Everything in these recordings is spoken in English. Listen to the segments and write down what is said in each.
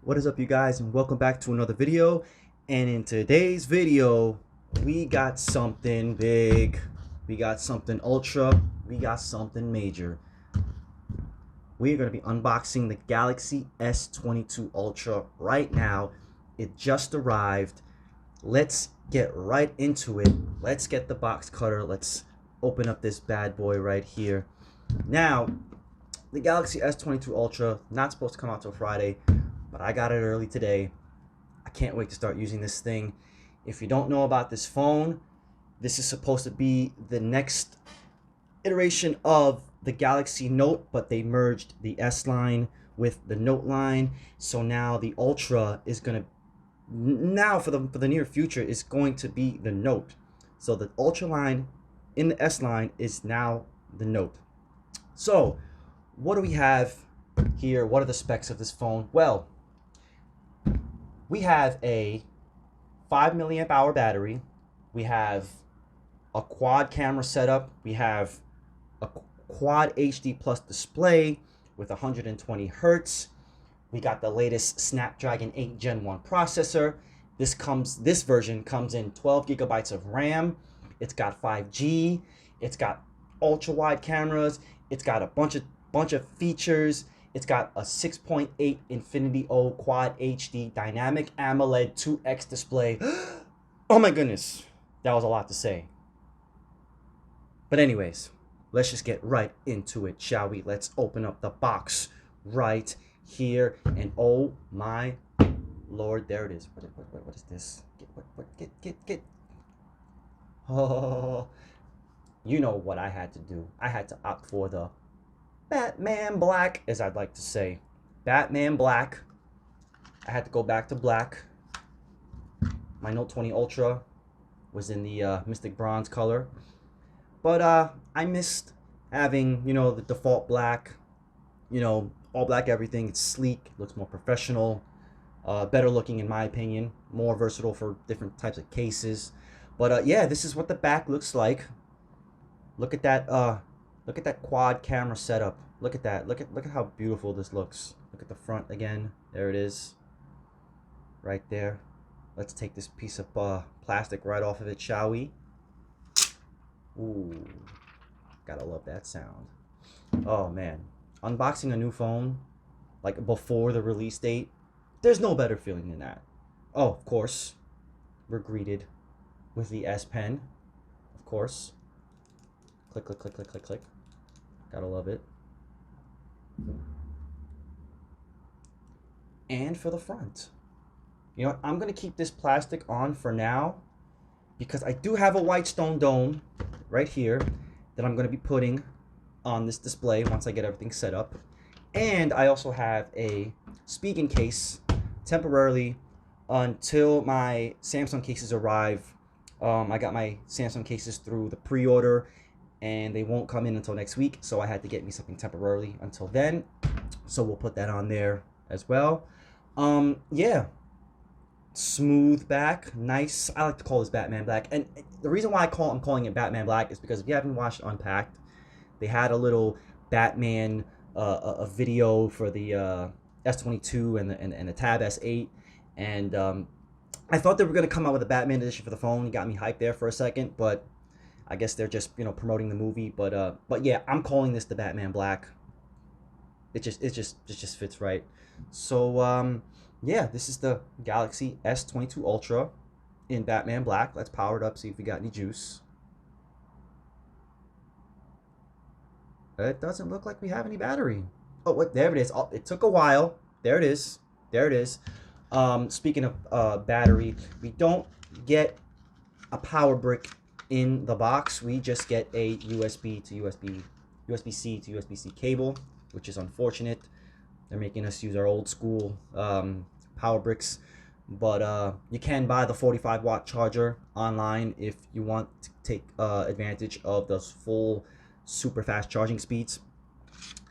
What is up, you guys, and welcome back to another video. And in today's video, we got something big, we got something ultra, we got something major. We're going to be unboxing the Galaxy S22 Ultra right now. It just arrived. Let's get right into it. Let's get the box cutter. Let's open up this bad boy right here. Now, the Galaxy S22 Ultra, not supposed to come out till Friday, but I got it early today. I can't wait to start using this thing. If you don't know about this phone, this is supposed to be the next iteration of the Galaxy Note, but they merged the S line with the Note line. So now the Ultra is going to, now for the near future, is going to be the Note. So the Ultra line in the S line is now the Note. So what do we have here? What are the specs of this phone? Well, we have a 5 milliamp hour battery. We have a quad camera setup. We have a quad HD plus display with 120 hertz. We got the latest Snapdragon 8 Gen 1 processor. This version comes in 12 gigabytes of RAM. It's got 5G. It's got ultra wide cameras. It's got a bunch of features. It's got a 6.8 Infinity O Quad HD Dynamic AMOLED 2X display. Oh my goodness, that was a lot to say. But anyways, let's just get right into it, shall we? Let's open up the box right here. And oh my Lord, there it is. What is this? Get. Oh, you know what I had to do. I had to opt for the Batman Black, as I'd like to say. Batman Black. I had to go back to black. My Note 20 Ultra was in the Mystic Bronze color. But I missed having, the default black. All black everything. It's sleek, looks more professional, better looking in my opinion, more versatile for different types of cases. But yeah, this is what the back looks like. Look at that quad camera setup. Look at that. Look at how beautiful this looks. Look at the front again. There it is. Right there. Let's take this piece of plastic right off of it, shall we? Ooh. Gotta love that sound. Oh man. Unboxing a new phone, like before the release date, there's no better feeling than that. Oh, of course. We're greeted with the S Pen. Of course. Click, click, click, click, click, click. Gotta love it. And for the front. You know what? I'm going to keep this plastic on for now because I do have a white stone dome right here that I'm going to be putting on this display once I get everything set up. And I also have a speaking case temporarily until my Samsung cases arrive. I got my Samsung cases through the pre-order and they won't come in until next week, so I had to get me something temporarily until then. So we'll put that on there as well. Yeah, smooth back, nice. I like to call this Batman Black, and the reason why I'm calling it Batman Black is because if you haven't watched Unpacked, they had a little Batman a video for the S22 and the Tab S8, and I thought they were gonna come out with a Batman edition for the phone. You got me hyped there for a second, but I guess they're just promoting the movie. But yeah, I'm calling this the Batman Black. It just fits right. So yeah, this is the Galaxy S22 Ultra in Batman Black. Let's power it up, see if we got any juice. It doesn't look like we have any battery. Oh wait, there it is. Oh, it took a while. There it is. There it is. Speaking of battery, we don't get a power brick in the box. We just get a USB-C to USB-C cable, which is unfortunate. They're making us use our old school power bricks, but you can buy the 45-watt charger online if you want to take advantage of those full super fast charging speeds.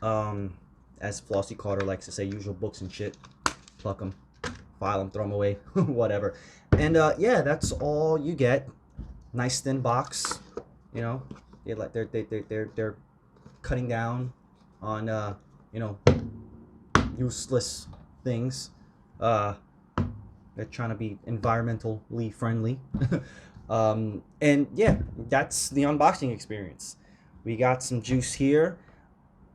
As Flossie Carter likes to say, usual books and shit. Pluck them, file them, throw them away, whatever. And yeah, that's all you get. Nice thin box, they're cutting down on useless things. They're trying to be environmentally friendly. And yeah, that's the unboxing experience. We got some juice here.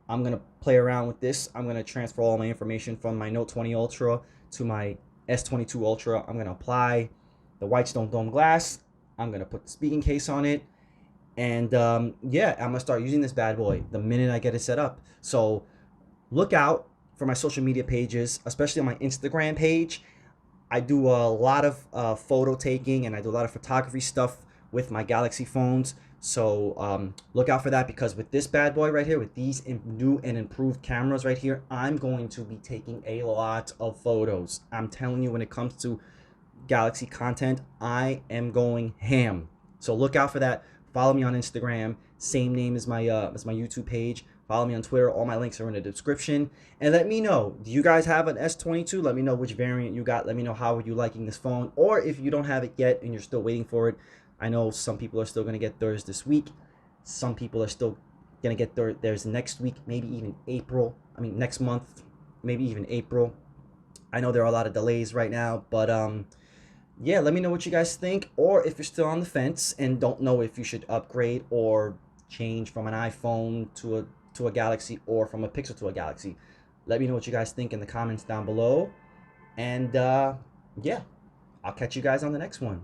I'm gonna play around with this. I'm gonna transfer all my information from my Note 20 Ultra to my S22 Ultra. I'm gonna apply the Whitestone Dome glass. I'm gonna put the speaking case on it, and yeah, I'm gonna start using this bad boy the minute I get it set up. So look out for my social media pages, especially on my Instagram page. I do a lot of photo taking, and I do a lot of photography stuff with my Galaxy phones. So look out for that, because with this bad boy right here, with these new and improved cameras right here, I'm going to be taking a lot of photos. I'm telling you, when it comes to Galaxy content, I am going ham. So look out for that. Follow me on Instagram, same name as my YouTube page. Follow me on Twitter. All my links are in the description. And let me know, do you guys have an S22? Let me know which variant you got. Let me know how are you liking this phone. Or if you don't have it yet and you're still waiting for it, I know some people are still going to get theirs this week. Some people are still going to get theirs next week, maybe even April. I mean, next month, maybe even April. I know there are a lot of delays right now, but yeah, let me know what you guys think. Or if you're still on the fence and don't know if you should upgrade or change from an iPhone to a Galaxy, or from a Pixel to a Galaxy, let me know what you guys think in the comments down below. And yeah, I'll catch you guys on the next one.